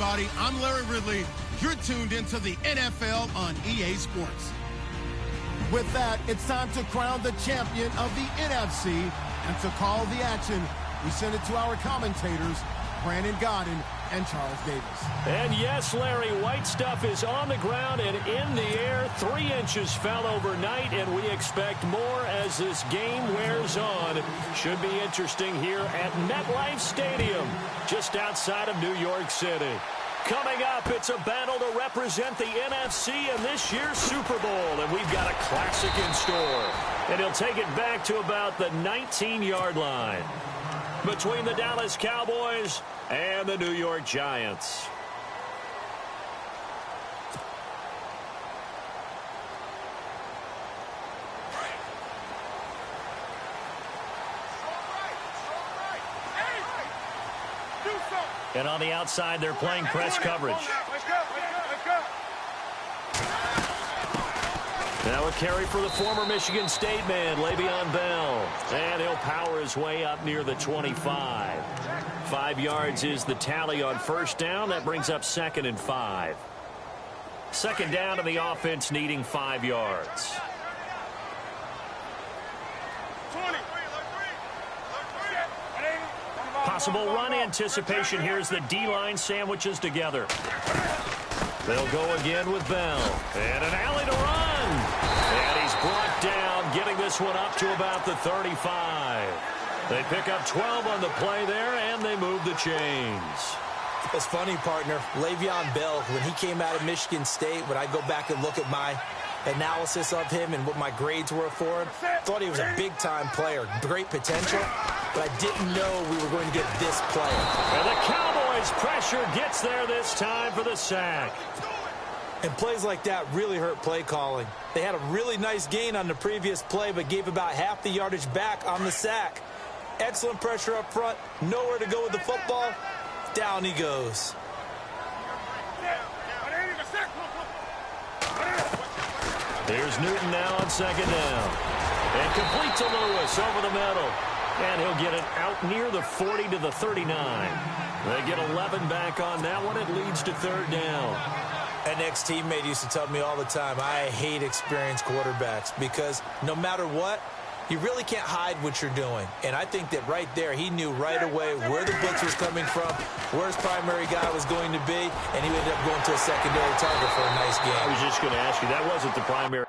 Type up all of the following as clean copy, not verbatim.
everybody. I'm Larry Ridley. You're tuned into the NFL on EA Sports. With that, it's time to crown the champion of the NFC. And to call the action, we send it to our commentators, Brandon Godden and Charles Davis. And yes, Larry, White Stuff is on the ground and in the air. 3 inches fell overnight, and we expect more as this game wears on. Should be interesting here at MetLife Stadium, just outside of New York City. Coming up, it's a battle to represent the NFC in this year's Super Bowl, and we've got a classic in store. And he'll take it back to about the 19-yard line between the Dallas Cowboys and the New York Giants. And on the outside, they're playing press coverage. Now a carry for the former Michigan State man, Le'Veon Bell. And he'll power his way up near the 25. 5 yards is the tally on first down. That brings up 2nd and 5. Second down to the offense, needing 5 yards. Possible run anticipation. Here's the D-line sandwiches together. They'll go again with Bell. And an alley to run. And he's brought down, getting this one up to about the 35. They pick up 12 on the play there, and they move the chains. It's funny, partner. Le'Veon Bell, when he came out of Michigan State, when I go back and look at my analysis of him and what my grades were for him, thought he was a big-time player, great potential, but I didn't know we were going to get this player. And the Cowboys' pressure gets there this time for the sack. And plays like that really hurt play calling. They had a really nice gain on the previous play, but gave about half the yardage back on the sack. Excellent pressure up front, nowhere to go with the football. Down he goes. Here's Newton now on second down. And complete to Lewis over the middle. And he'll get it out near the 40 to the 39. They get 11 back on that one. It leads to third down. An ex-teammate used to tell me all the time, I hate experienced quarterbacks because no matter what, you really can't hide what you're doing. And I think that right there, he knew right away where the blitz was coming from, where his primary guy was going to be, and he ended up going to a secondary target for a nice game. I was just going to ask you, that wasn't the primary.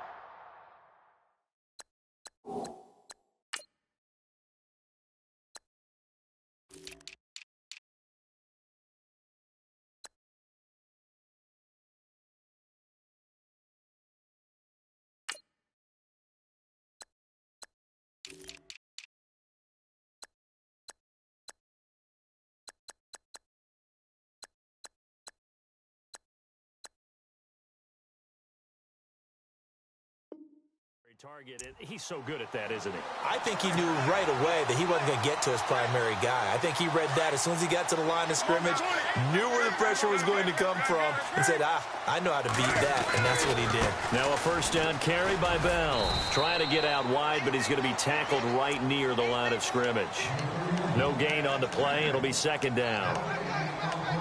Target. He's so good at that, isn't he? I think he knew right away that he wasn't going to get to his primary guy. I think he read that as soon as he got to the line of scrimmage, knew where the pressure was going to come from, and said, I know how to beat that, and that's what he did. Now a first down carry by Bell. Trying to get out wide, but he's going to be tackled right near the line of scrimmage. No gain on the play. It'll be second down.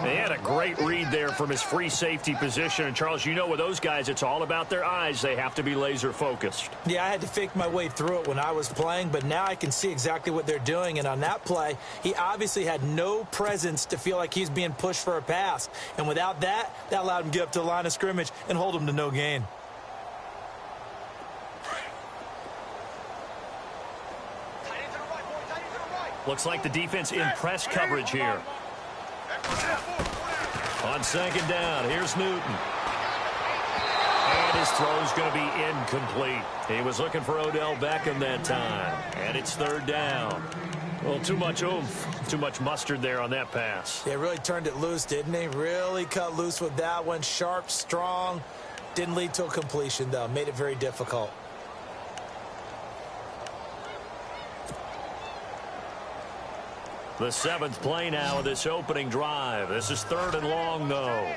They had a great read there from his free safety position. And, Charles, you know with those guys, it's all about their eyes. They have to be laser-focused. Yeah, I had to fake my way through it when I was playing, but now I can see exactly what they're doing. And on that play, he obviously had no presence to feel like he's being pushed for a pass. And without that, that allowed him to get up to the line of scrimmage and hold him to no gain. Looks like the defense in press coverage here. On second down, here's Newton. And his throw's going to be incomplete. He was looking for Odell Beckham that time. And it's third down. Well, too much oomph, too much mustard there on that pass. Yeah, really turned it loose, didn't he? Really cut loose with that one. Sharp, strong. Didn't lead to a completion, though. Made it very difficult. The 7th play now of this opening drive. This is third and long, though.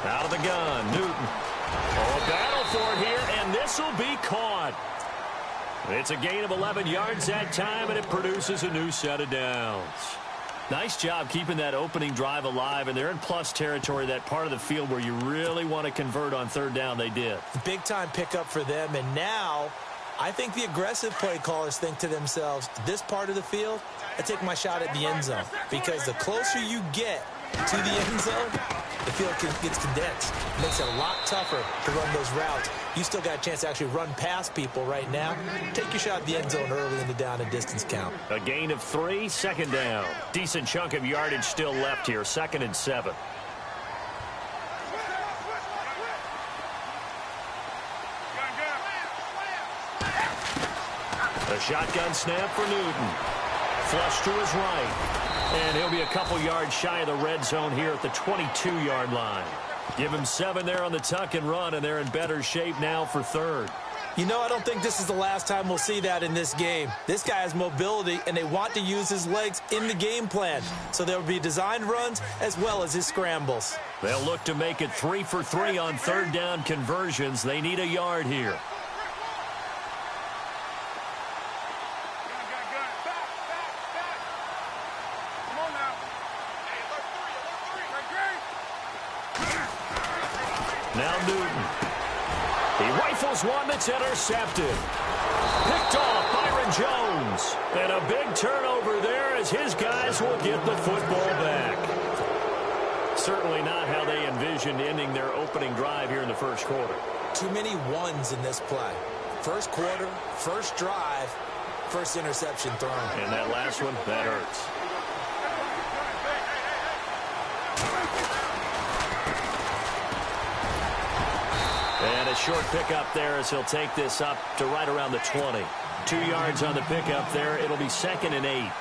Out of the gun, Newton. Oh, a battle for it here, and this will be caught. It's a gain of 11 yards that time, and it produces a new set of downs. Nice job keeping that opening drive alive, and they're in plus territory, that part of the field where you really want to convert on third down. They did. Big-time pickup for them, and now I think the aggressive play callers think to themselves, this part of the field, I take my shot at the end zone, because the closer you get to the end zone, the field gets condensed. It makes it a lot tougher to run those routes. You still got a chance to actually run past people right now. Take your shot at the end zone early in the down and distance count. A gain of 3, second down. Decent chunk of yardage still left here, 2nd and 7. A shotgun snap for Newton. Flush to his right. And he'll be a couple yards shy of the red zone here at the 22-yard line. Give him 7 there on the tuck and run, and they're in better shape now for third. You know, I don't think this is the last time we'll see that in this game. This guy has mobility, and they want to use his legs in the game plan. So there will be designed runs as well as his scrambles. They'll look to make it 3 for 3 on third down conversions. They need a yard here. Now Newton. He rifles one that's intercepted. Picked off Byron Jones. And a big turnover there as his guys will get the football back. Certainly not how they envisioned ending their opening drive here in the first quarter. Too many ones in this play. First quarter, first drive, first interception thrown. And that last one, that hurts. And a short pickup there as he'll take this up to right around the 20. 2 yards on the pickup there. It'll be 2nd and 8.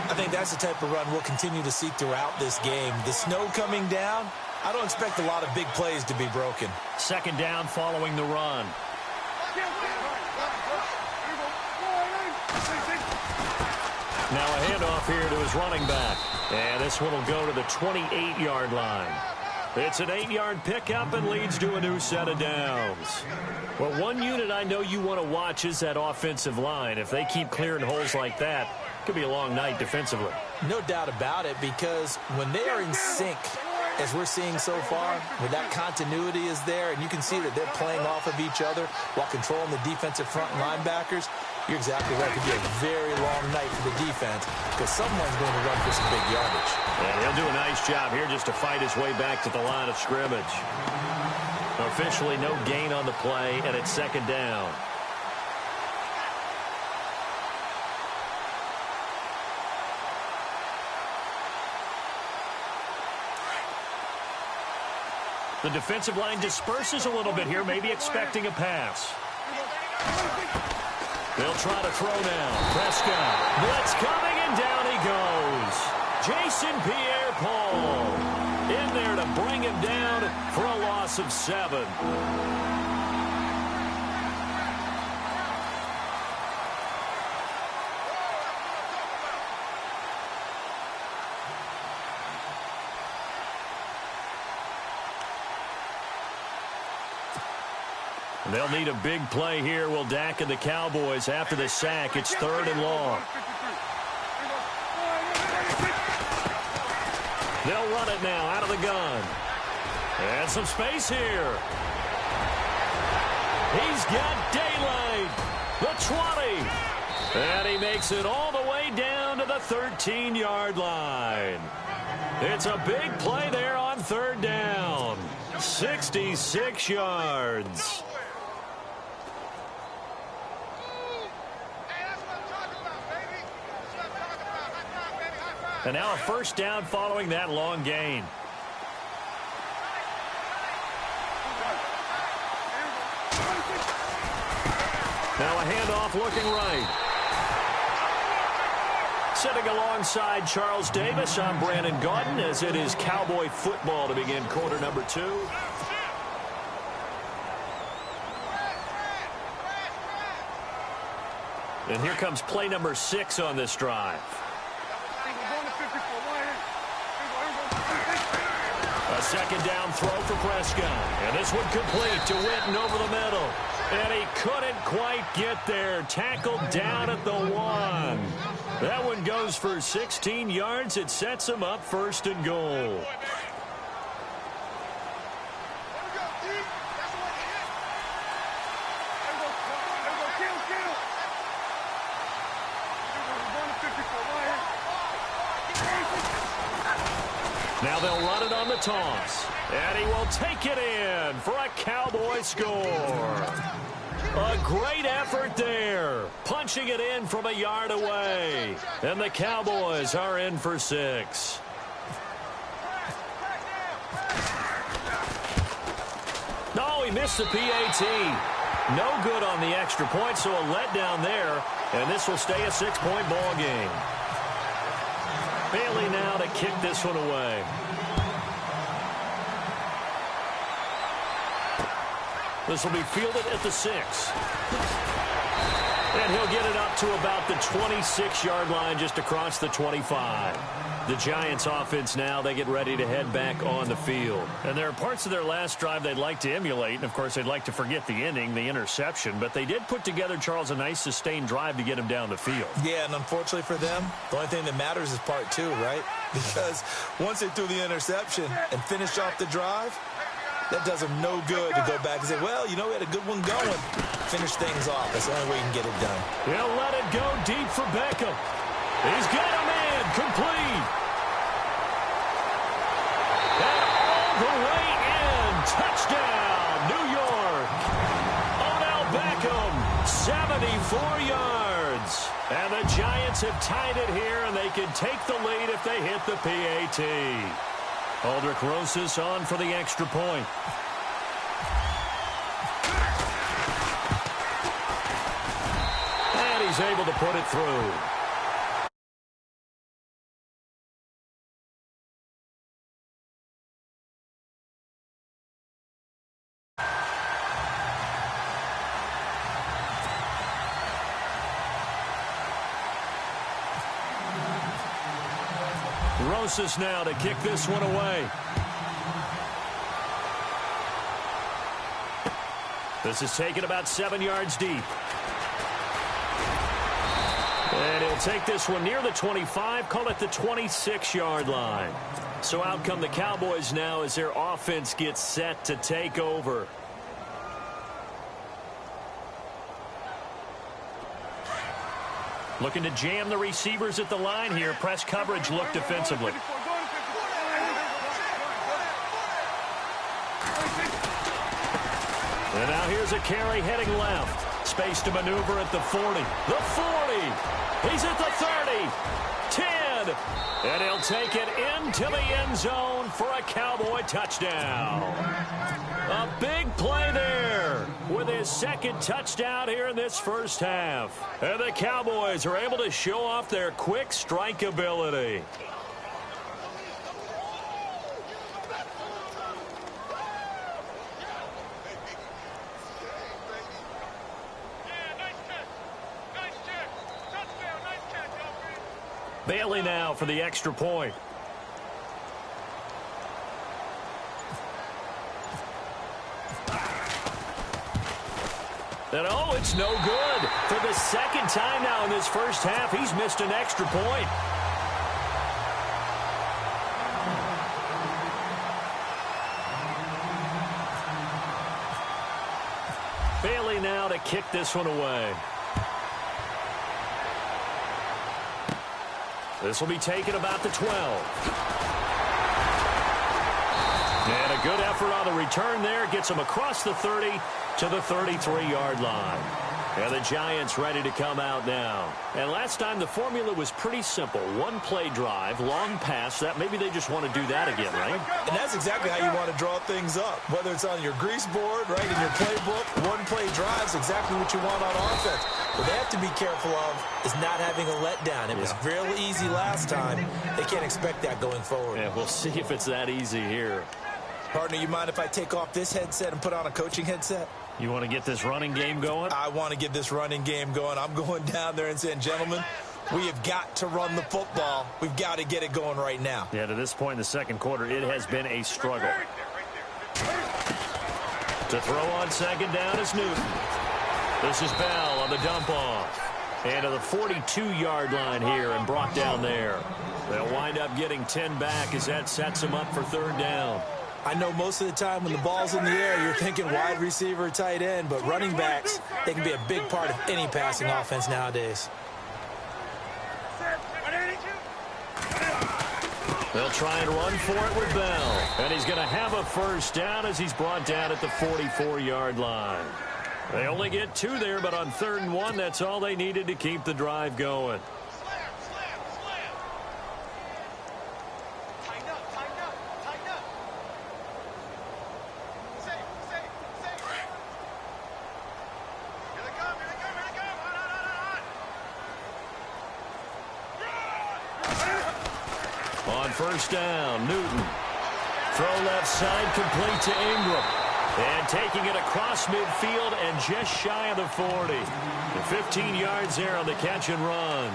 I think that's the type of run we'll continue to see throughout this game. The snow coming down, I don't expect a lot of big plays to be broken. 2nd down following the run. Now a handoff here to his running back. And this one will go to the 28-yard line. It's an 8-yard pickup and leads to a new set of downs. Well, one unit I know you want to watch is that offensive line. If they keep clearing holes like that, it could be a long night defensively. No doubt about it, because when they are in sync, as we're seeing so far, where that continuity is there, and you can see that they're playing off of each other while controlling the defensive front and linebackers, you're exactly right. It could be a very long night for the defense because someone's going to run for some big yardage. And he'll do a nice job here just to fight his way back to the line of scrimmage. Officially no gain on the play, and it's 2nd down. The defensive line disperses a little bit here, maybe expecting a pass. They'll try to throw now. Prescott. Blitz coming, and down he goes. Jason Pierre-Paul in there to bring him down for a loss of 7. They'll need a big play here. Will Dak and the Cowboys after the sack. It's 3rd and long. They'll run it now out of the gun. And some space here. He's got daylight. The 20. And he makes it all the way down to the 13-yard line. It's a big play there on 3rd down. 66 yards. And now a 1st down following that long gain. Now a handoff looking right. Sitting alongside Charles Davis, I'm Brandon Gaudin as it is Cowboy football to begin quarter number 2. And here comes play number 6 on this drive. A second down throw for Prescott. And this one complete to Witten over the middle. And he couldn't quite get there. Tackled down at the 1. That one goes for 16 yards. It sets him up 1st and goal. Now they'll run it on the toss. And he will take it in for a Cowboy score. A great effort there. Punching it in from a yard away. And the Cowboys are in for 6. No, he missed the PAT. No good on the extra point, so a letdown there. And this will stay a 6-point ball game. Bailey now to kick this one away. This will be fielded at the 6. And he'll get it up to about the 26-yard line, just across the 25. The Giants offense now, they get ready to head back on the field. And there are parts of their last drive they'd like to emulate. And, of course, they'd like to forget the ending, the interception. But they did put together, Charles, a nice sustained drive to get him down the field. Yeah, and unfortunately for them, the only thing that matters is part 2, right? Because once they threw the interception and finished off the drive, that does them no good to go back and say, well, you know, we had a good one going. Finish things off. That's the only way you can get it done. He'll let it go deep for Beckham. He's got a man complete. And all the way in. Touchdown, New York. Odell Beckham, 74 yards. And the Giants have tied it here, and they can take the lead if they hit the PAT. Aldrich Rosas on for the extra point. And he's able to put it through. Rosas now to kick this one away. This is taken about 7 yards deep. And he'll take this one near the 25, call it the 26-yard line. So out come the Cowboys now as their offense gets set to take over. Looking to jam the receivers at the line here. Press coverage look defensively. And now here's a carry heading left. Space to maneuver at the 40. The 40. He's at the 30. 10. And he'll take it into the end zone for a Cowboy touchdown. A big play there with his second touchdown here in this first half. And the Cowboys are able to show off their quick strike ability. Bailey now for the extra point. And oh, it's no good. For the second time now in this first half, he's missed an extra point. Bailey now to kick this one away. This will be taken about the 12. And a good effort on the return there. Gets him across the 30 to the 33-yard line. And the Giants ready to come out now. And last time the formula was pretty simple. One play drive, long pass. That maybe they just want to do that again, right? And that's exactly how you want to draw things up. Whether it's on your grease board, right, in your playbook, one play drive is exactly what you want on offense. What they have to be careful of is not having a letdown. It was real easy last time. They can't expect that going forward. Yeah, we'll see if it's that easy here. Partner, you mind if I take off this headset and put on a coaching headset? You want to get this running game going? I want to get this running game going. I'm going down there and saying, gentlemen, We have got to run the football. We've got to get it going right now. Yeah, to this point in the second quarter, it has been a struggle. To throw on second down is Newton. This is Bell on the dump off. And to the 42-yard line here and brought down there. They'll wind up getting 10 back as that sets them up for third down. I know most of the time when the ball's in the air, you're thinking wide receiver, tight end, but running backs, they can be a big part of any passing offense nowadays. They'll try and run for it with Bell. And he's going to have a first down as he's brought down at the 44-yard line. They only get 2 there, but on 3rd and 1, that's all they needed to keep the drive going. On first down, Newton. Throw left side, complete to Ingram. And taking it across midfield and just shy of the 40. And 15 yards there on the catch and run.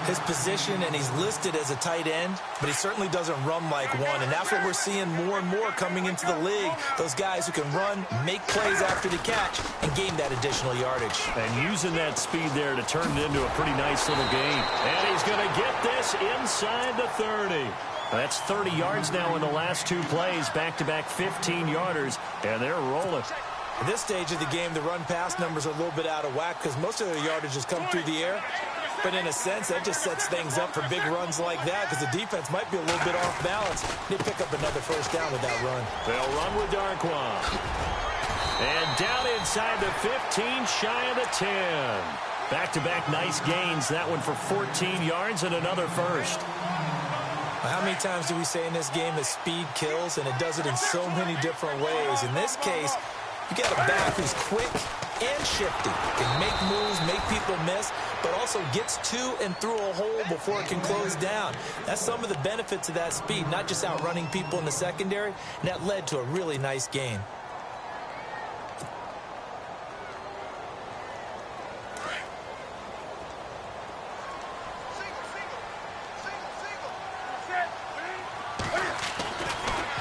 His position, and he's listed as a tight end, but he certainly doesn't run like one. And that's what we're seeing more and more coming into the league. Those guys who can run, make plays after the catch, and gain that additional yardage. And using that speed there to turn it into a pretty nice little game. And he's going to get this inside the 30. That's 30 yards now in the last 2 plays, back-to-back 15-yarders, and they're rolling. At this stage of the game, the run-pass numbers are a little bit out of whack because most of their yardage has come through the air. But in a sense, that just sets things up for big runs like that because the defense might be a little bit off balance. They pick up another first down with that run. They'll run with Darquan. And down inside the 15, shy of the 10. Back-to-back nice gains. That one for 14 yards and another first. How many times do we say in this game that speed kills, and it does it in so many different ways? In this case, you got a back who's quick and shifty, can make moves, make people miss, but also gets to and through a hole before it can close down. That's some of the benefits of that speed, not just outrunning people in the secondary, and that led to a really nice game.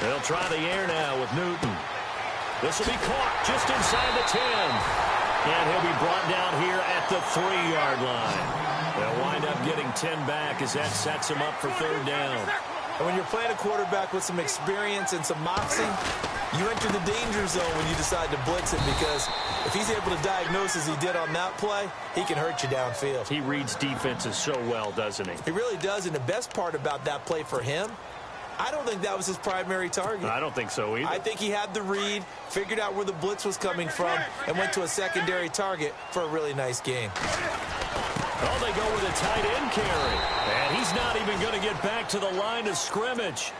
They'll try the air now with Newton. This will be caught just inside the 10. And he'll be brought down here at the 3-yard line. They'll wind up getting 10 back as that sets him up for third down. And when you're playing a quarterback with some experience and some moxie, you enter the danger zone when you decide to blitz him because if he's able to diagnose as he did on that play, he can hurt you downfield. He reads defenses so well, doesn't he? He really does, and the best part about that play for him, I don't think that was his primary target. I don't think so either. I think he had the read, figured out where the blitz was coming from, and went to a secondary target for a really nice game. Oh, they go with a tight end carry. And he's not even going to get back to the line of scrimmage.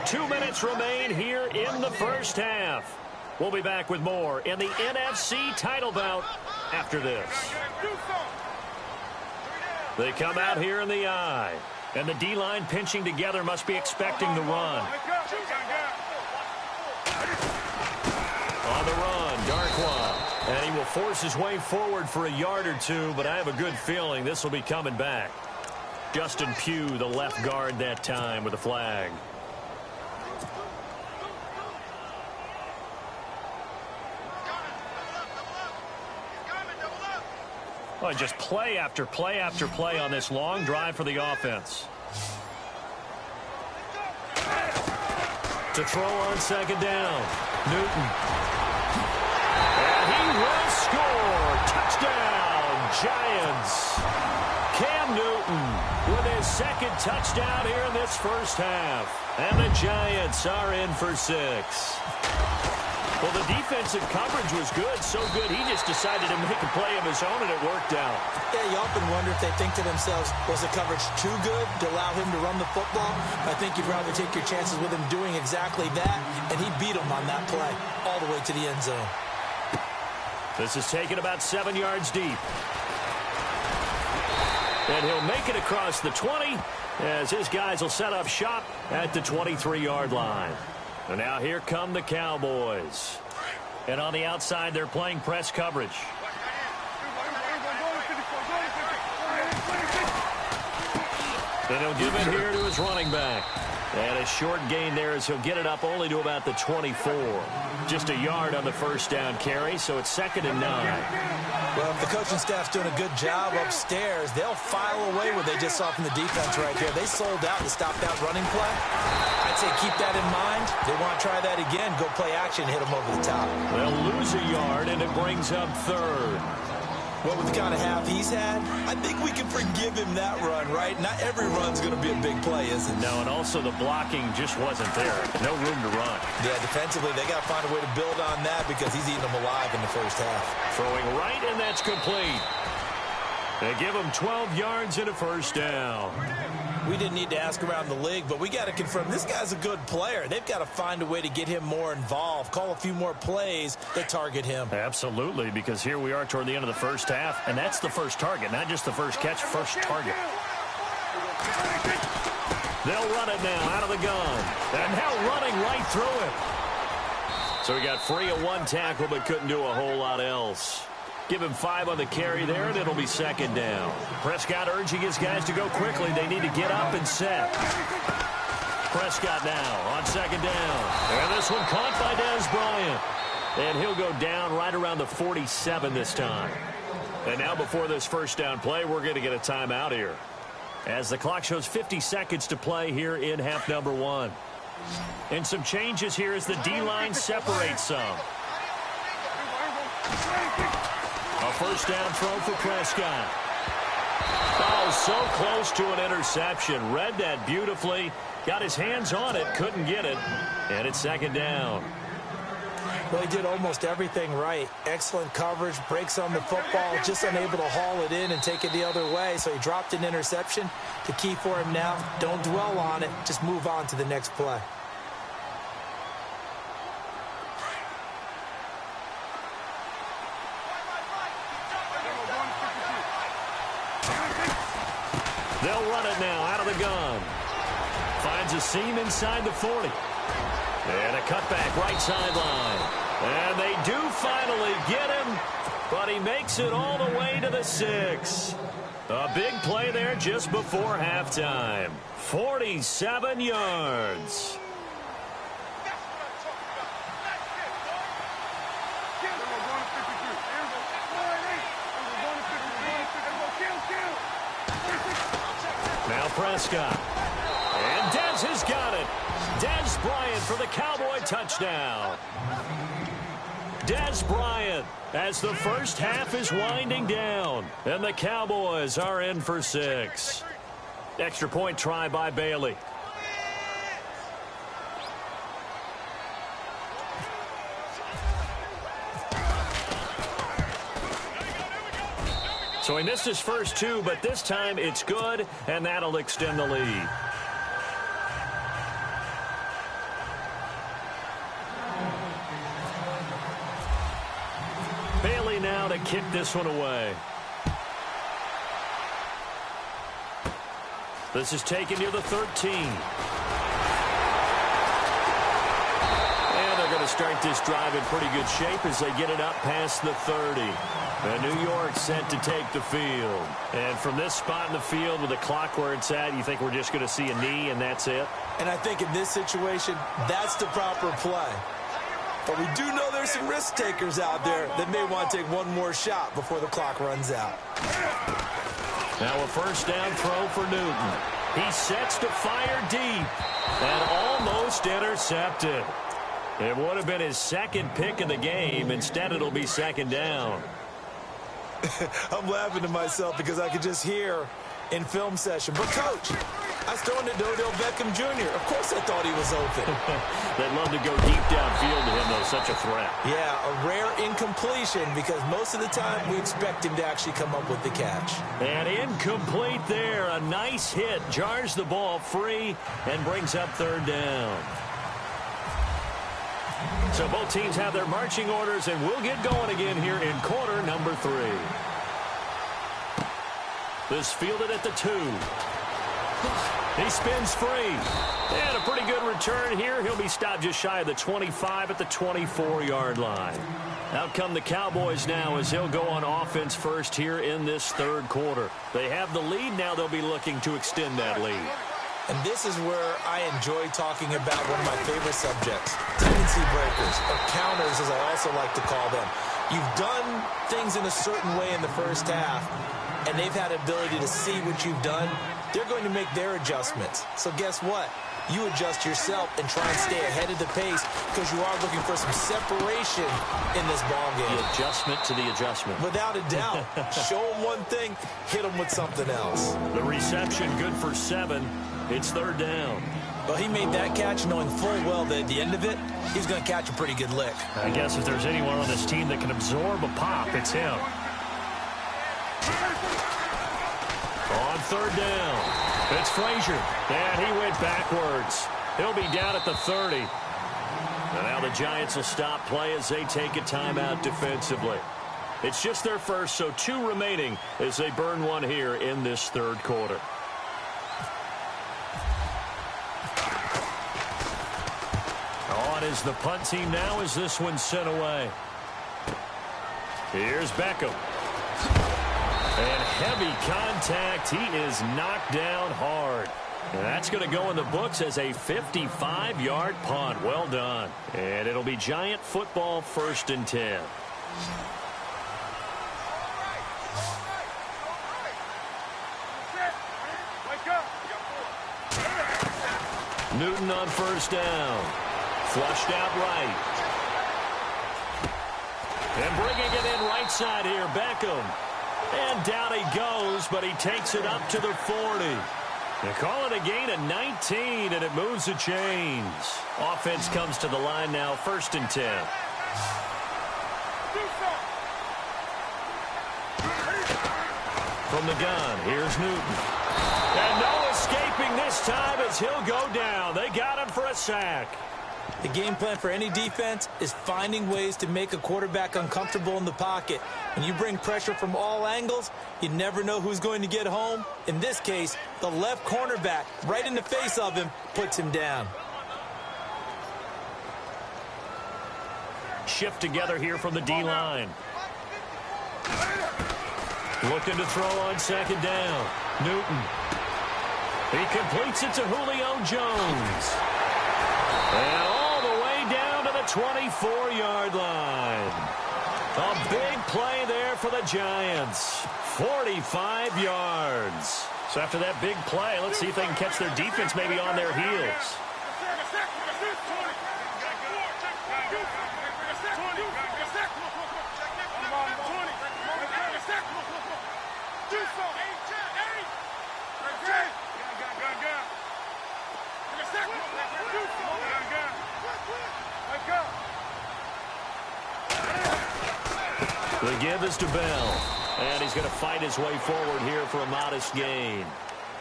2 minutes remain here in the first half. We'll be back with more in the NFC title bout after this. They come out here in the eye. And the D-line pinching together must be expecting the run. On the run, Darquan. And he will force his way forward for a yard or 2, but I have a good feeling this will be coming back. Justin Pugh, the left guard that time with a flag. Oh, just play after play after play on this long drive for the offense. To throw on second down, Newton. And he will score. Touchdown, Giants. Cam Newton with his second touchdown here in this first half. And the Giants are in for 6. Well, the defensive coverage was good, so good he just decided to make a play of his own, and it worked out. Yeah, you often wonder if they think to themselves, was the coverage too good to allow him to run the football? I think you'd rather take your chances with him doing exactly that, and he beat him on that play all the way to the end zone. This is taken about 7 yards deep. And he'll make it across the 20 as his guys will set up shop at the 23-yard line. And now here come the Cowboys. And on the outside, they're playing press coverage. And he'll give it here to his running back. And a short gain there as he'll get it up only to about the 24. Just a yard on the first down carry, so it's 2nd and 9. Well, if the coaching staff's doing a good job upstairs, they'll file away what they just saw from the defense right there. They sold out to stop that running play. I'd say keep that in mind. They want to try that again. Go play action, hit them over the top. They'll lose a yard, and it brings up 3rd. Well, with the kind of half he's had, I think we can forgive him that run, right? Not every run's going to be a big play, is it? No, and also the blocking just wasn't there. No room to run. Yeah, defensively, they got to find a way to build on that because he's eating them alive in the first half. Throwing right, and that's complete. They give him 12 yards and a first down. We didn't need to ask around the league, but we got to confirm this guy's a good player. They've got to find a way to get him more involved, call a few more plays that target him. Absolutely, because here we are toward the end of the first half, and that's the first target, not just the first catch, first target. They'll run it now out of the gun, and now running right through it. So he got free of one tackle, but couldn't do a whole lot else. Give him 5 on the carry there, and it'll be 2nd down. Prescott urging his guys to go quickly. They need to get up and set. Prescott now on 2nd down. And this one caught by Dez Bryant. And he'll go down right around the 47 this time. And now before this first down play, we're going to get a timeout here, as the clock shows 50 seconds to play here in half number 1. And some changes here as the D-line separates some. A first down throw for Prescott. Oh, so close to an interception. Read that beautifully. Got his hands on it. Couldn't get it. And it's 2nd down. Well, he did almost everything right. Excellent coverage, breaks on the football, just unable to haul it in and take it the other way. So he dropped an interception. The key for him now, don't dwell on it. Just move on to the next play. They'll run it now out of the gun. Finds a seam inside the 40. And a cutback right sideline. And they do finally get him, but he makes it all the way to the 6. A big play there just before halftime. 47 yards. Now Prescott. And Dez has got it. Dez Bryant for the Cowboy touchdown. Dez Bryant as the first half is winding down. And the Cowboys are in for 6. Extra point try by Bailey. So he missed his first 2, but this time it's good, and that'll extend the lead. Bailey now to kick this one away. This is taken near the 13. And they're going to start this drive in pretty good shape as they get it up past the 30. And New York set to take the field. And from this spot in the field with the clock where it's at, you think we're just going to see a knee and that's it? And I think in this situation, that's the proper play. But we do know there's some risk takers out there that may want to take one more shot before the clock runs out. Now a first down throw for Newton. He sets to fire deep and almost intercepted. It would have been his second pick of the game. Instead, it'll be 2nd down. I'm laughing to myself because I could just hear in film session, but coach, I was throwing it to Odell Beckham Jr. Of course I thought he was open. They'd love to go deep downfield to him, though. Such a threat. Yeah, a rare incompletion because most of the time we expect him to actually come up with the catch. And incomplete there. A nice hit. Jars the ball free and brings up 3rd down. So both teams have their marching orders, and we'll get going again here in quarter number 3. This fielded at the 2. He spins free. And a pretty good return here. He'll be stopped just shy of the 25 at the 24-yard line. Out come the Cowboys now as they'll go on offense first here in this third quarter. They have the lead. Now they'll be looking to extend that lead. And this is where I enjoy talking about one of my favorite subjects, tendency breakers, or counters as I also like to call them. You've done things in a certain way in the first half, and they've had the ability to see what you've done. They're going to make their adjustments. So guess what? You adjust yourself and try and stay ahead of the pace because you are looking for some separation in this ball game. The adjustment to the adjustment. Without a doubt. Show them one thing, hit them with something else. The reception good for 7. It's third down. Well, he made that catch knowing full well that at the end of it, he's going to catch a pretty good lick. I guess if there's anyone on this team that can absorb a pop, it's him. On third down, it's Frazier. And he went backwards. He'll be down at the 30. And now the Giants will stop play as they take a timeout defensively. It's just their first, so 2 remaining as they burn one here in this third quarter. On is the punt team now as this one's sent away. Here's Beckham. And heavy contact. He is knocked down hard. And that's going to go in the books as a 55-yard punt. Well done. And it'll be Giant football, 1st and 10. Newton on first down. Flushed out right. And bringing it in right side here, Beckham. And down he goes, but he takes it up to the 40. They call it a gain of 19, and it moves the chains. Offense comes to the line now, 1st and 10. From the gun, here's Newton. And no escaping this time as he'll go down. They got him for a sack. The game plan for any defense is finding ways to make a quarterback uncomfortable in the pocket. When you bring pressure from all angles, you never know who's going to get home. In this case, the left cornerback, right in the face of him, puts him down. Shift together here from the D-line. Looking to throw on 2nd down. Newton. He completes it to Julio Jones. And all the way down to the 24-yard line. A big play there for the Giants. 45 yards. So after that big play, let's see if they can catch their defense maybe on their heels. The give is to Bell. And he's going to fight his way forward here for a modest gain.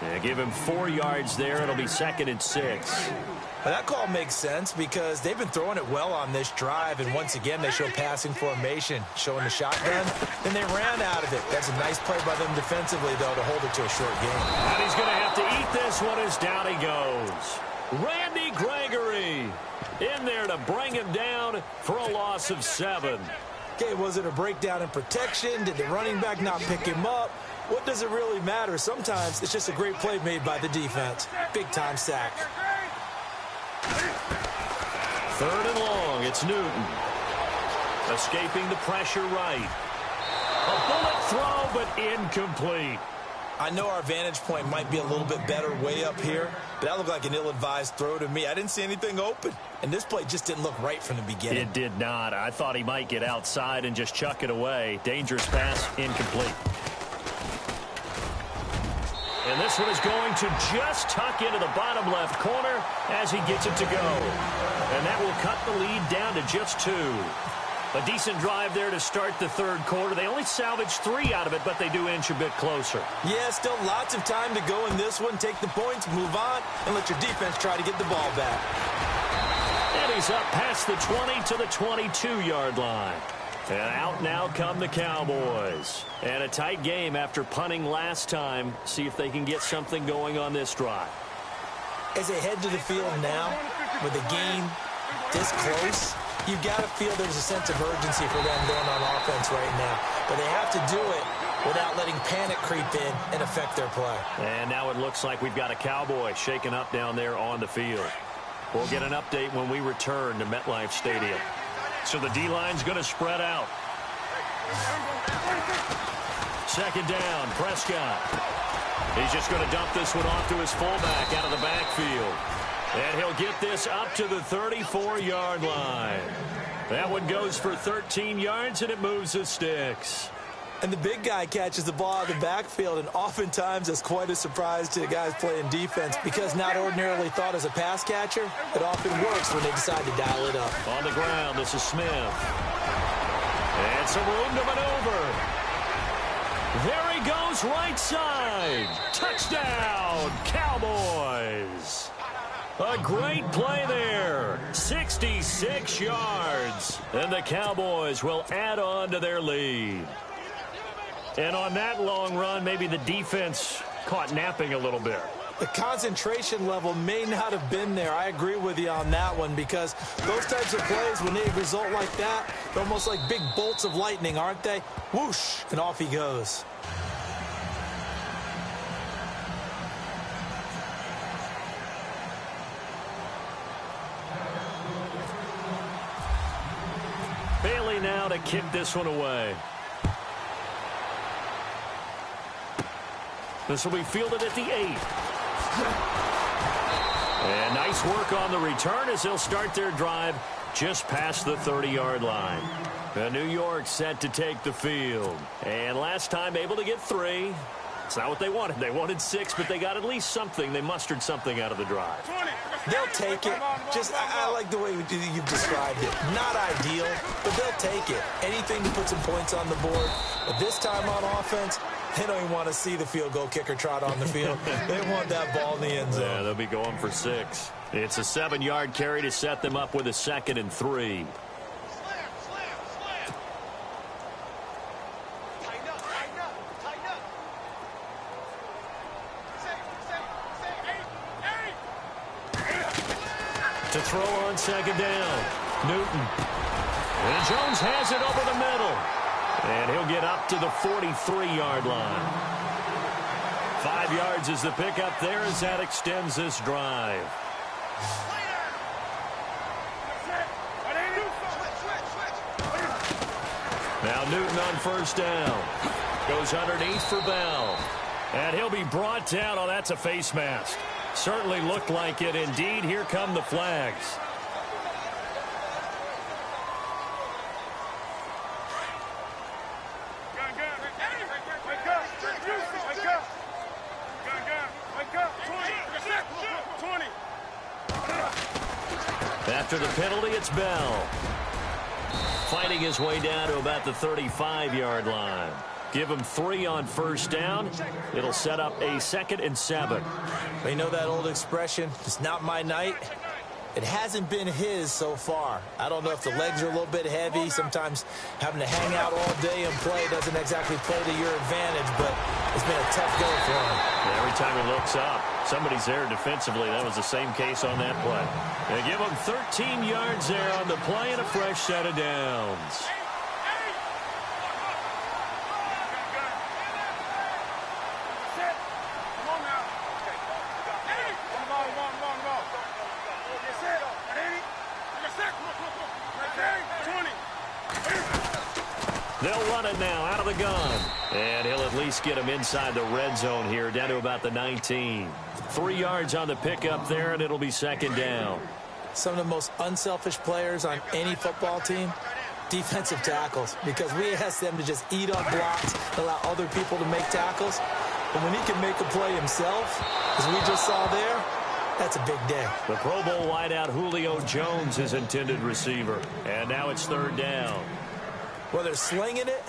Yeah, give him 4 yards there. It'll be 2nd and 6. Well, that call makes sense because they've been throwing it well on this drive. And once again, they show passing formation, showing the shotgun. Then they ran out of it. That's a nice play by them defensively, though, to hold it to a short game. And he's going to have to eat this one as down he goes. Randy Gregory in there to bring him down for a loss of 7. Okay, was it a breakdown in protection? Did the running back not pick him up? What does it really matter? Sometimes it's just a great play made by the defense. Big-time sack. 3rd and long, it's Newton. Escaping the pressure right. A bullet throw, but incomplete. I know our vantage point might be a little bit better way up here, but that looked like an ill-advised throw to me. I didn't see anything open, and this play just didn't look right from the beginning. It did not. I thought he might get outside and just chuck it away. Dangerous pass, incomplete. And this one is going to just tuck into the bottom left corner as he gets it to go. And that will cut the lead down to just 2. A decent drive there to start the third quarter. They only salvaged 3 out of it, but they do inch a bit closer. Yeah, still lots of time to go in this one. Take the points, move on, and let your defense try to get the ball back. And he's up past the 20 to the 22-yard line. And out now come the Cowboys. And a tight game after punting last time. See if they can get something going on this drive. As they head to the field now, with a game this close, you've got to feel there's a sense of urgency for them going on offense right now. But they have to do it without letting panic creep in and affect their play. And now it looks like we've got a Cowboy shaken up down there on the field. We'll get an update when we return to MetLife Stadium. So the D-line's going to spread out. Second down, Prescott. He's just going to dump this one off to his fullback out of the backfield. And he'll get this up to the 34-yard line. That one goes for 13 yards, and it moves the sticks. And the big guy catches the ball out of the backfield, and oftentimes it's quite a surprise to the guys playing defense because not ordinarily thought as a pass catcher, it often works when they decide to dial it up. On the ground, this is Smith. And some room to maneuver. There he goes, right side. Touchdown, Cowboys. A great play there. 66 yards. And the Cowboys will add on to their lead. And on that long run, maybe the defense caught napping a little bit. The concentration level may not have been there. I agree with you on that one because those types of plays, when they result like that, they're almost like big bolts of lightning, aren't they? Whoosh, and off he goes. Bailey now to kick this one away. This will be fielded at the 8. And nice work on the return as they'll start their drive just past the 30-yard line. New York set to take the field. And last time able to get 3. It's not what they wanted. They wanted 6, but they got at least something. They mustered something out of the drive. They'll take it. I like the way you've described it. Not ideal, but they'll take it. Anything to put some points on the board. But this time on offense, they don't even want to see the field goal kicker trot on the field. They want that ball in the end zone. Yeah, they'll be going for 6. It's a 7-yard carry to set them up with a 2nd and 3. To throw on 2nd down, Newton. And Jones has it over the middle. And he'll get up to the 43-yard line. 5 yards is the pickup there as that extends this drive. Now Newton on 1st down. Goes underneath for Bell. And he'll be brought down. Oh, that's a face mask. Certainly looked like it. Indeed, here come the flags. After the penalty, it's Bell. Fighting his way down to about the 35-yard line. Give him 3 on 1st down. It'll set up a 2nd and 7. You know that old expression, it's not my night? It hasn't been his so far. I don't know if the legs are a little bit heavy. Sometimes having to hang out all day and play doesn't exactly play to your advantage, but it's been a tough go for him. Yeah, every time he looks up, somebody's there defensively. That was the same case on that play. They give him 13 yards there on the play and a fresh set of downs. They'll run it now out of the gun. And he'll at least get him inside the red zone here, down to about the 19. 3 yards on the pickup there, and it'll be 2nd down. Some of the most unselfish players on any football team, defensive tackles, because we ask them to just eat up blocks, allow other people to make tackles. But when he can make a play himself, as we just saw there, that's a big day. The Pro Bowl wideout Julio Jones is intended receiver. And now it's 3rd down. Well, they're slinging it,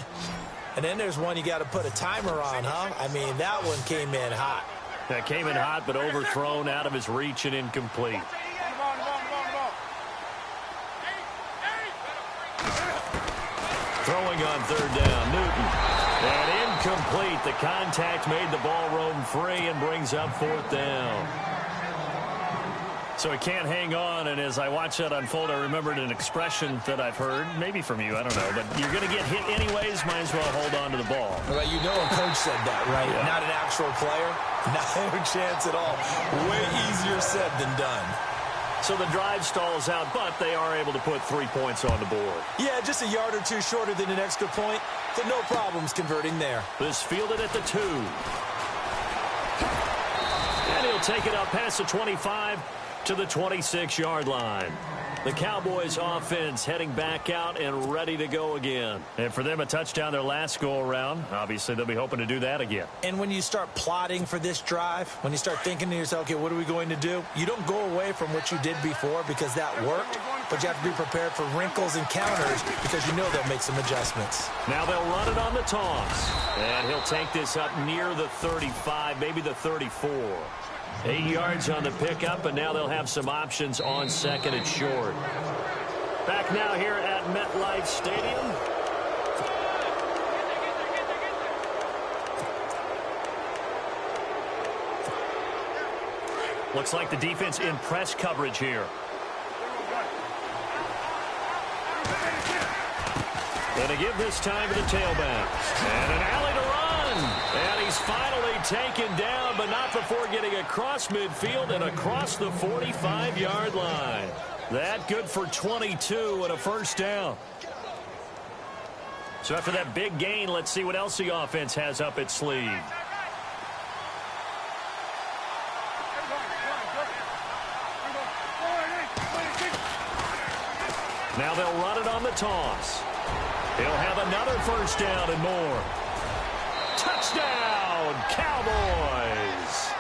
and then there's one you got to put a timer on, huh? I mean, that one came in hot. That came in hot, but overthrown, out of his reach, and incomplete. Throwing on 3rd down, Newton. And incomplete. The contact made the ball roam free and brings up 4th down. So he can't hang on, and as I watch that unfold, I remembered an expression that I've heard, maybe from you, I don't know, but you're going to get hit anyways, might as well hold on to the ball. Well, you know a coach said that, right? Yeah. Not an actual player. Not a chance at all. Way easier said than done. So the drive stalls out, but they are able to put 3 points on the board. Yeah, just a yard or two shorter than an extra point, so no problems converting there. This fielded at the 2. And he'll take it up past the 25 to the 26-yard line. The Cowboys offense heading back out and ready to go again. And for them, a touchdown their last go-around. Obviously, they'll be hoping to do that again. And when you start plotting for this drive, when you start thinking to yourself, okay, what are we going to do? You don't go away from what you did before because that worked, but you have to be prepared for wrinkles and counters because you know they'll make some adjustments. Now they'll run it on the toss. And he'll take this up near the 35, maybe the 34. 8 yards on the pickup, and now they'll have some options on second and short. Back now here at MetLife Stadium. Looks like the defense in press coverage here. Going to give this time to the tailback. And an alley to run. And he's finally taken down, but not before getting across midfield and across the 45-yard line. That good for 22 and a first down. So after that big gain, let's see what else the offense has up its sleeve. Now they'll run it on the toss. He'll have another first down and more. Touchdown, Cowboys!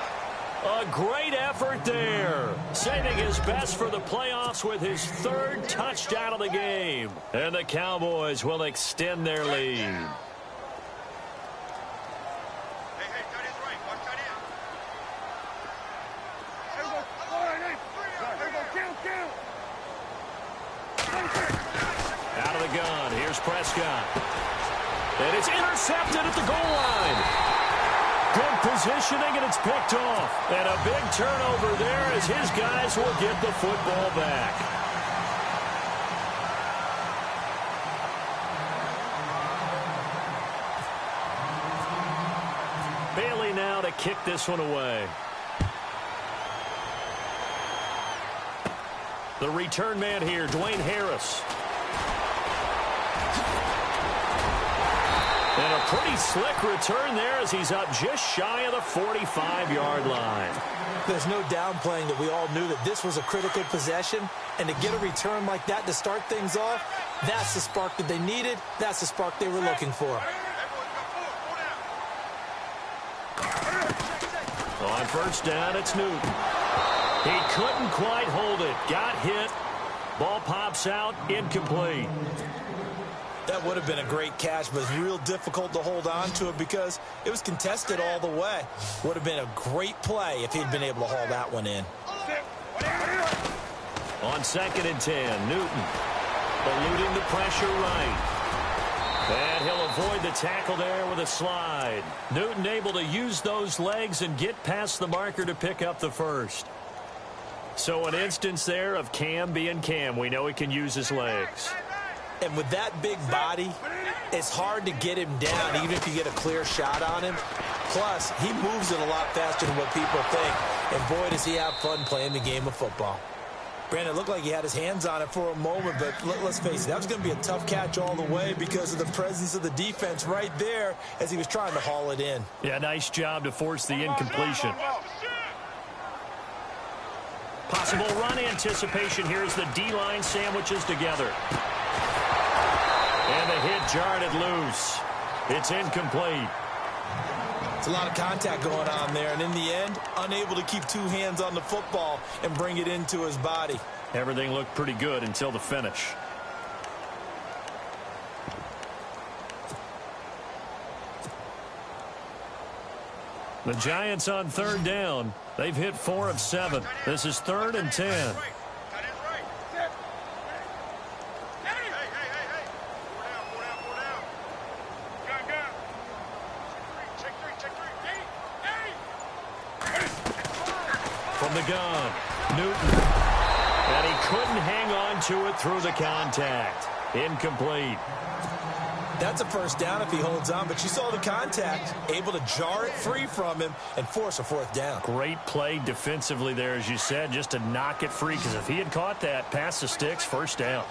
A great effort there. Saving his best for the playoffs with his 3rd touchdown of the game. And the Cowboys will extend their lead. Out of the gun, here's Prescott. And it's intercepted at the goal line. Good positioning, and it's picked off. And a big turnover there as his guys will get the football back. Bailey now to kick this one away. The return man here, Dwayne Harris. And a pretty slick return there as he's up just shy of the 45-yard line. There's no downplaying that we all knew that this was a critical possession, and to get a return like that to start things off, that's the spark that they needed. That's the spark they were looking for. On first down, it's Newton. He couldn't quite hold it. Got hit. Ball pops out. Incomplete. That would have been a great catch, but it's real difficult to hold on to it because it was contested all the way. Would have been a great play if he'd been able to haul that one in. On 2nd and 10, Newton eluding the pressure right. And he'll avoid the tackle there with a slide. Newton able to use those legs and get past the marker to pick up the first. So an instance there of Cam being Cam. We know he can use his legs. And with that big body, it's hard to get him down even if you get a clear shot on him. Plus, he moves it a lot faster than what people think. And boy, does he have fun playing the game of football. Brandon, it looked like he had his hands on it for a moment, but let's face it, that was going to be a tough catch all the way because of the presence of the defense right there as he was trying to haul it in. Yeah, nice job to force the incompletion. Possible run anticipation here as the D-line sandwiches together. And the hit jarred it loose. It's incomplete. It's a lot of contact going on there, and in the end, unable to keep two hands on the football and bring it into his body. Everything looked pretty good until the finish. The Giants on 3rd down. They've hit 4 of 7. This is 3rd and 10. From the gun, Newton. into it through the contact. Incomplete. That's a first down if he holds on, but you saw the contact, able to jar it free from him and force a fourth down. Great play defensively there, as you said, just to knock it free, because if he had caught that, past the sticks, first down.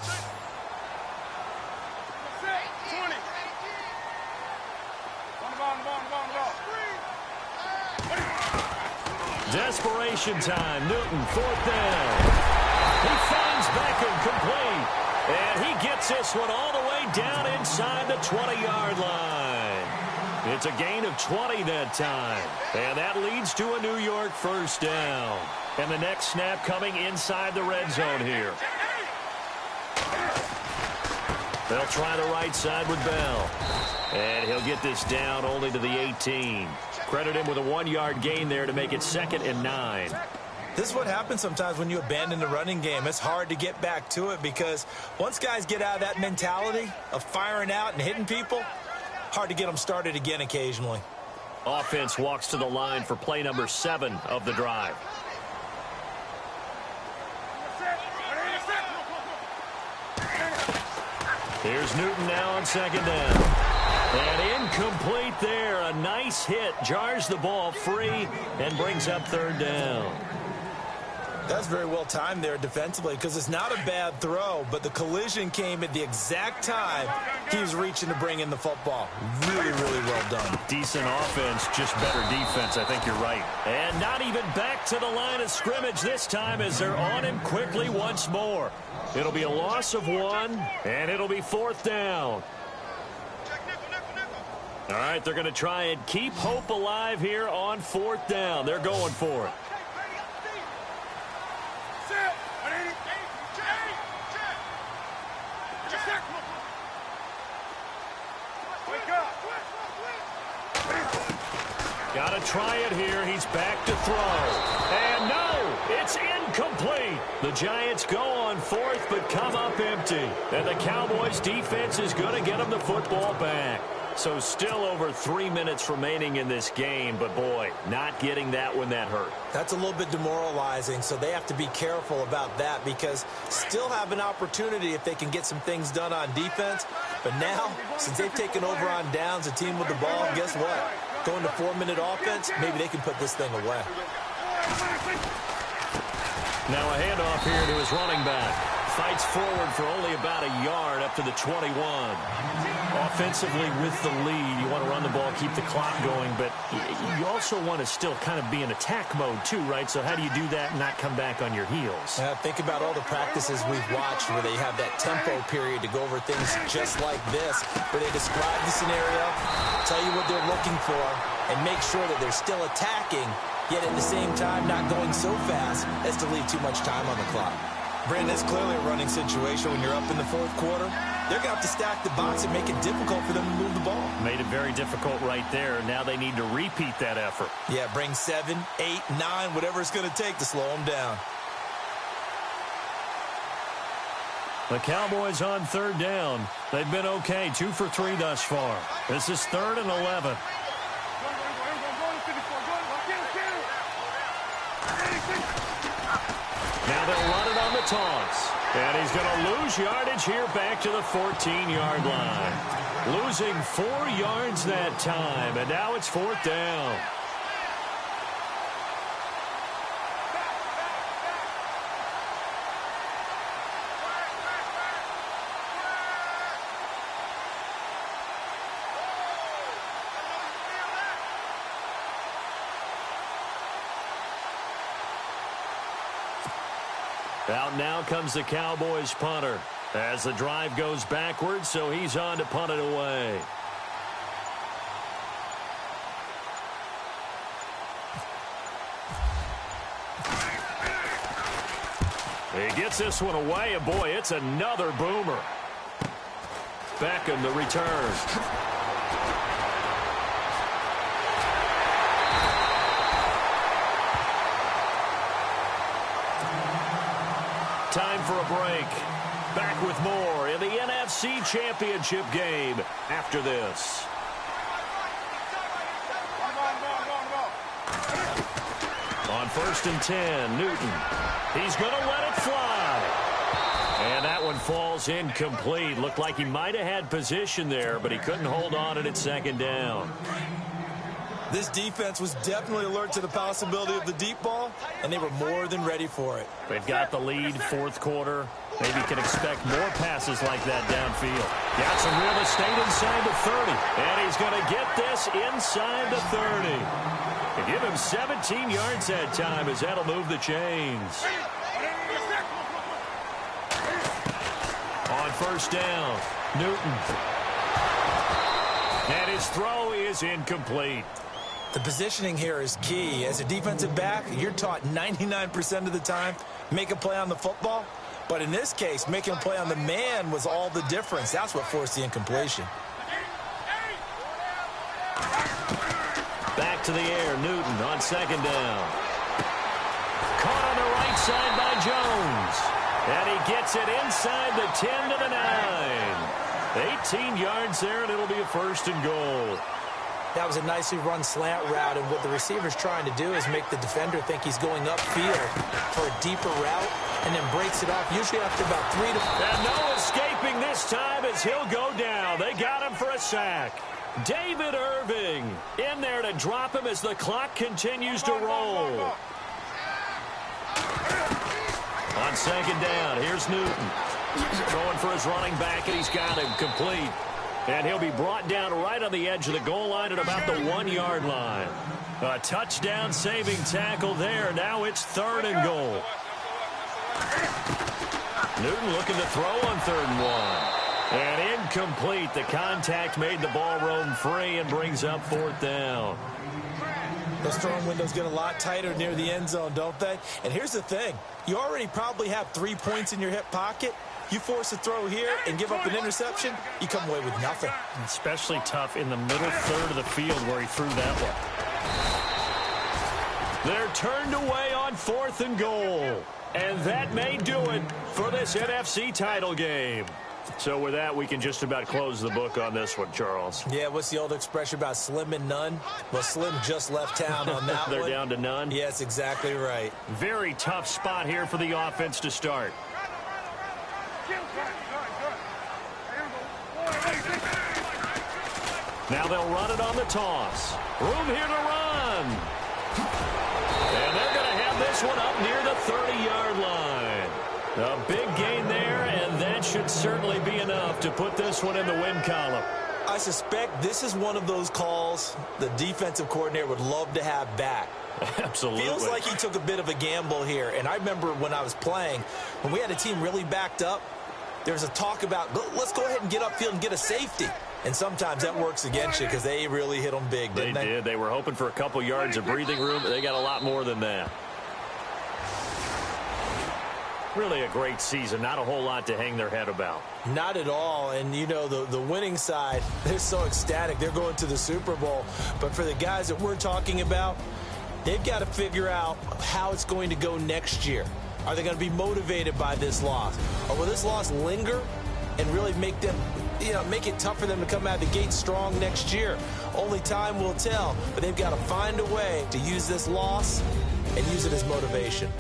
Desperation time. Newton, fourth down. He finds Beckham complete. And he gets this one all the way down inside the 20-yard line. It's a gain of 20 that time. And that leads to a New York first down. And the next snap coming inside the red zone here. They'll try the right side with Bell. And he'll get this down only to the 18. Credit him with a 1-yard gain there to make it 2nd and 9. This is what happens sometimes when you abandon the running game. It's hard to get back to it because once guys get out of that mentality of firing out and hitting people, hard to get them started again occasionally. Offense walks to the line for play number 7 of the drive. Here's Newton now on 2nd down. And incomplete there. A nice hit. Jars the ball free and brings up 3rd down. That's very well timed there defensively because it's not a bad throw, but the collision came at the exact time he was reaching to bring in the football. Really, really well done. Decent offense, just better defense. I think you're right. And not even back to the line of scrimmage this time as they're on him quickly once more. It'll be a loss of 1, and it'll be 4th down. All right, they're going to try and keep hope alive here on 4th down. They're going for it. Got to try it here. He's back to throw. And no, it's incomplete. The Giants go on 4th but come up empty. And the Cowboys defense is going to get them the football back. So still over 3 minutes remaining in this game, but boy, not getting that when that hurt. That's a little bit demoralizing, so they have to be careful about that because still have an opportunity if they can get some things done on defense. But now, since they've taken over on downs, a team with the ball, guess what? Going to 4-minute offense, maybe they can put this thing away. Now a handoff here to his running back. Fights forward for only about a yard up to the 21. Offensively with the lead, you want to run the ball, keep the clock going, but you also want to still kind of be in attack mode too, right? So how do you do that and not come back on your heels? Think about all the practices we've watched where they have that tempo period to go over things just like this, where they describe the scenario, tell you what they're looking for, and make sure that they're still attacking, yet at the same time not going so fast as to leave too much time on the clock. Brandon, that's clearly a running situation when you're up in the 4th quarter. They're going to have to stack the box and make it difficult for them to move the ball. Made it very difficult right there. Now they need to repeat that effort. Yeah, bring 7, 8, 9, whatever it's going to take to slow them down. The Cowboys on 3rd down. They've been okay, 2 for 3 thus far. This is 3rd and 11. Now they'll run it on the toss. And he's going to lose yardage here back to the 14-yard line. Losing 4 yards that time, and now it's 4th down. Out now comes the Cowboys punter as the drive goes backwards, so he's on to punt it away. He gets this one away, and boy, it's another boomer. Beckham the return. Time for a break. Back with more in the NFC Championship game after this. On 1st and 10, Newton. He's going to let it fly. And falls incomplete. Looked like he might have had position there, but he couldn't hold on at second down. This defense was definitely alert to the possibility of the deep ball, and they were more than ready for it. They've got the lead, fourth quarter. Maybe can expect more passes like that downfield. Got some real estate inside the 30. And he's going to get this inside the 30. They give him 17 yards that time as that'll move the chains. On first down, Newton. And his throw is incomplete. The positioning here is key. As a defensive back, you're taught 99% of the time, make a play on the football. But in this case, making a play on the man was all the difference. That's what forced the incompletion. Back to the air, Newton on second down. Caught on the right side by Jones. And he gets it inside the 10 to the 9. 18 yards there, and it'll be a first and goal. That was a nicely run slant route, and what the receiver's trying to do is make the defender think he's going upfield for a deeper route, and then breaks it off, usually after about 3 to 4. And no escaping this time as he'll go down. They got him for a sack. David Irving in there to drop him as the clock continues to roll. On second down, here's Newton. Going for his running back, and he's got him complete. And he'll be brought down right on the edge of the goal line at about the 1-yard line. A touchdown-saving tackle there. Now it's third and goal. Newton looking to throw on 3rd and 1. And incomplete. The contact made the ball roam free and brings up 4th down. Those throwing windows get a lot tighter near the end zone, don't they? And here's the thing. You already probably have 3 points in your hip pocket. You force a throw here and give up an interception, you come away with nothing. Especially tough in the middle third of the field where he threw that one. They're turned away on 4th and goal. And that may do it for this NFC title game. So with that, we can just about close the book on this one, Charles. Yeah, what's the old expression about slim and none? Well, Slim just left town on that They're one. down to none? Yes, exactly right. Very tough spot here for the offense to start. Now they'll run it on the toss. Room here to run. And they're going to have this one up near the 30-yard line. A big gain there, and that should certainly be enough to put this one in the win column. I suspect this is one of those calls the defensive coordinator would love to have back. Absolutely. Feels like he took a bit of a gamble here. And I remember when I was playing, when we had a team really backed up, there was a talk about, let's go ahead and get upfield and get a safety. And sometimes that works against you because they really hit them big, didn't they? They did. They were hoping for a couple yards of breathing room, but they got a lot more than that. Really a great season. Not a whole lot to hang their head about. Not at all. And, you know, the winning side, they're so ecstatic. They're going to the Super Bowl. But for the guys that we're talking about, they've got to figure out how it's going to go next year. Are they going to be motivated by this loss? Or will this loss linger and really make them, make it tough for them to come out of the gate strong next year? Only time will tell. But they've got to find a way to use this loss and use it as motivation.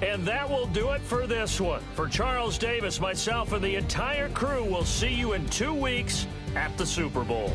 And that will do it for this one. For Charles Davis, myself, and the entire crew, we'll see you in 2 weeks at the Super Bowl.